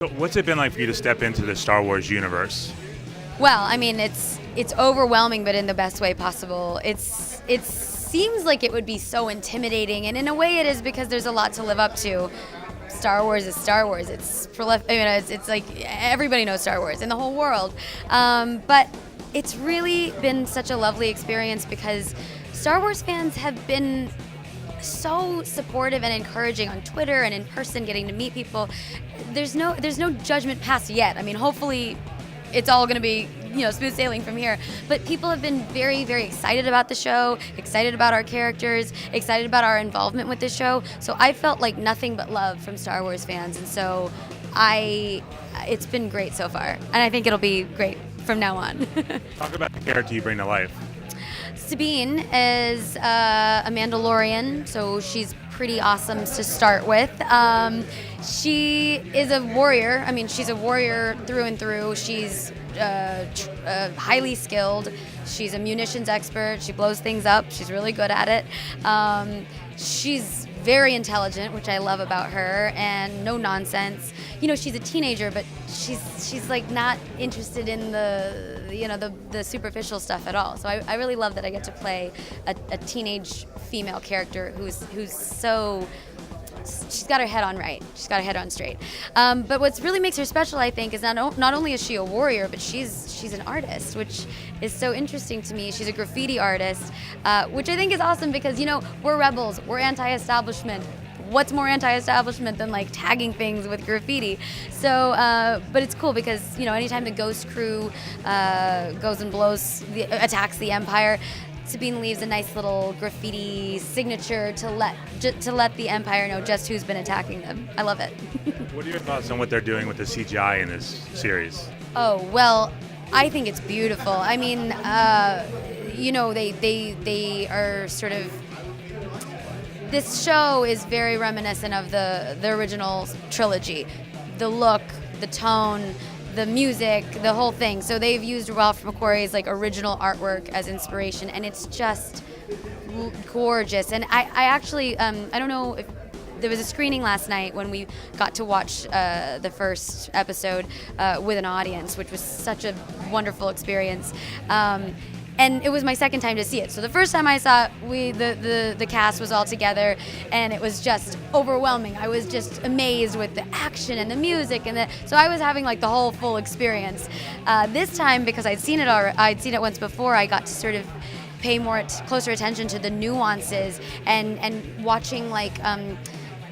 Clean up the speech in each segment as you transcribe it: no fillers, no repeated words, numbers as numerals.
So what's it been like for you to step into the Star Wars universe? Well, I mean, it's overwhelming, but in the best way possible. It seems like it would be so intimidating, and in a way, it is because there's a lot to live up to. Star Wars is Star Wars. It's like everybody knows Star Wars in the whole world, but it's really been such a lovely experience because Star Wars fans have been so supportive and encouraging on Twitter and in person, getting to meet people. There's no judgment passed yet. I mean, hopefully it's all going to be, smooth sailing from here. But people have been very, very excited about the show, excited about our characters, excited about our involvement with the show. So I felt like nothing but love from Star Wars fans, and so it's been great so far, and I think it'll be great from now on. Talk about the character you bring to life. Sabine is a Mandalorian, so she's pretty awesome to start with. She is a warrior. I mean, she's a warrior through and through. She's highly skilled. She's a munitions expert. She blows things up. She's really good at it. She's very intelligent, which I love about her, and no nonsense. She's a teenager, but she's like not interested in the superficial stuff at all. So I really love that I get to play a teenage female character who's so. She's got her head on right. She's got her head on straight. But what really makes her special, I think, is not only is she a warrior, but she's an artist, which is so interesting to me. She's a graffiti artist, which I think is awesome because, we're rebels. We're anti-establishment. What's more anti-establishment than like tagging things with graffiti? So, but it's cool because, anytime the Ghost Crew goes and attacks the Empire, Sabine leaves a nice little graffiti signature to let the Empire know just who's been attacking them. I love it. What are your thoughts on what they're doing with the CGI in this series? Oh, well, I think it's beautiful. I mean, they are sort of. This show is very reminiscent of the original trilogy. The look, the tone, the music, the whole thing. So they've used Ralph McQuarrie's original artwork as inspiration, and it's just gorgeous. And I actually, I don't know if there was a screening last night when we got to watch the first episode with an audience, which was such a wonderful experience. And it was my second time to see it. So the first time I saw it, the cast was all together, and it was just overwhelming. I was just amazed with the action and the music, so I was having the whole full experience. This time, because I'd seen it once before, I got to sort of pay closer attention to the nuances and watching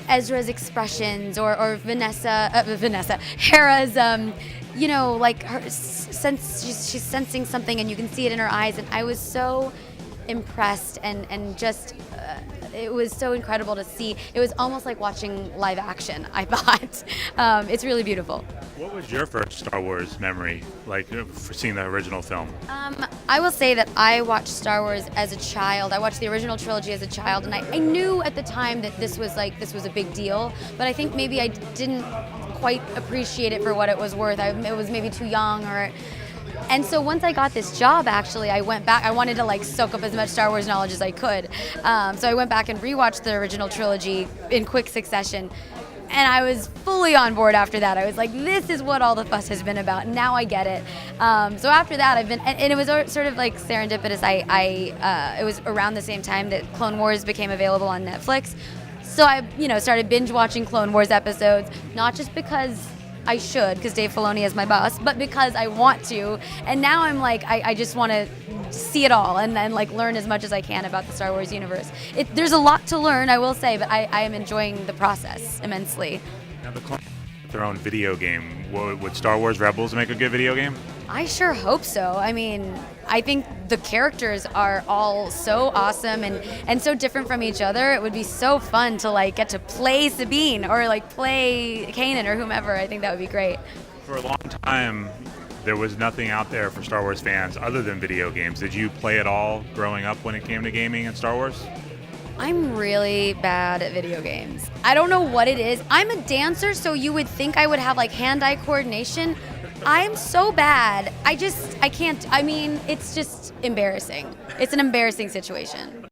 Ezra's expressions or Hera's. She's sensing something, and you can see it in her eyes. And I was so impressed, and just it was so incredible to see. It was almost like watching live action, I thought. It's really beautiful. What was your first Star Wars memory like for seeing the original film? I will say that I watched Star Wars as a child. I watched the original trilogy as a child, and I knew at the time that this was a big deal, but I think maybe I didn't quite appreciate it for what it was worth. It was maybe too young, and so once I got this job, actually, I went back. I wanted to soak up as much Star Wars knowledge as I could. So I went back and rewatched the original trilogy in quick succession. And I was fully on board after that. I was like, this is what all the fuss has been about. Now I get it. So after that, and it was sort of serendipitous. It was around the same time that Clone Wars became available on Netflix. So I, started binge watching Clone Wars episodes, not just because I should, because Dave Filoni is my boss, but because I want to. And now I'm I just want to see it all and then learn as much as I can about the Star Wars universe. There's a lot to learn, I will say, but I am enjoying the process immensely. Now the Clone Wars their own video game. Would Star Wars Rebels make a good video game? I sure hope so. I mean, I think the characters are all so awesome and so different from each other. It would be so fun to get to play Sabine or play Kanan or whomever. I think that would be great. For a long time, there was nothing out there for Star Wars fans other than video games. Did you play at all growing up when it came to gaming and Star Wars? I'm really bad at video games. I don't know what it is. I'm a dancer, so you would think I would have hand-eye coordination. I'm so bad. I can't. I mean, it's just embarrassing. It's an embarrassing situation.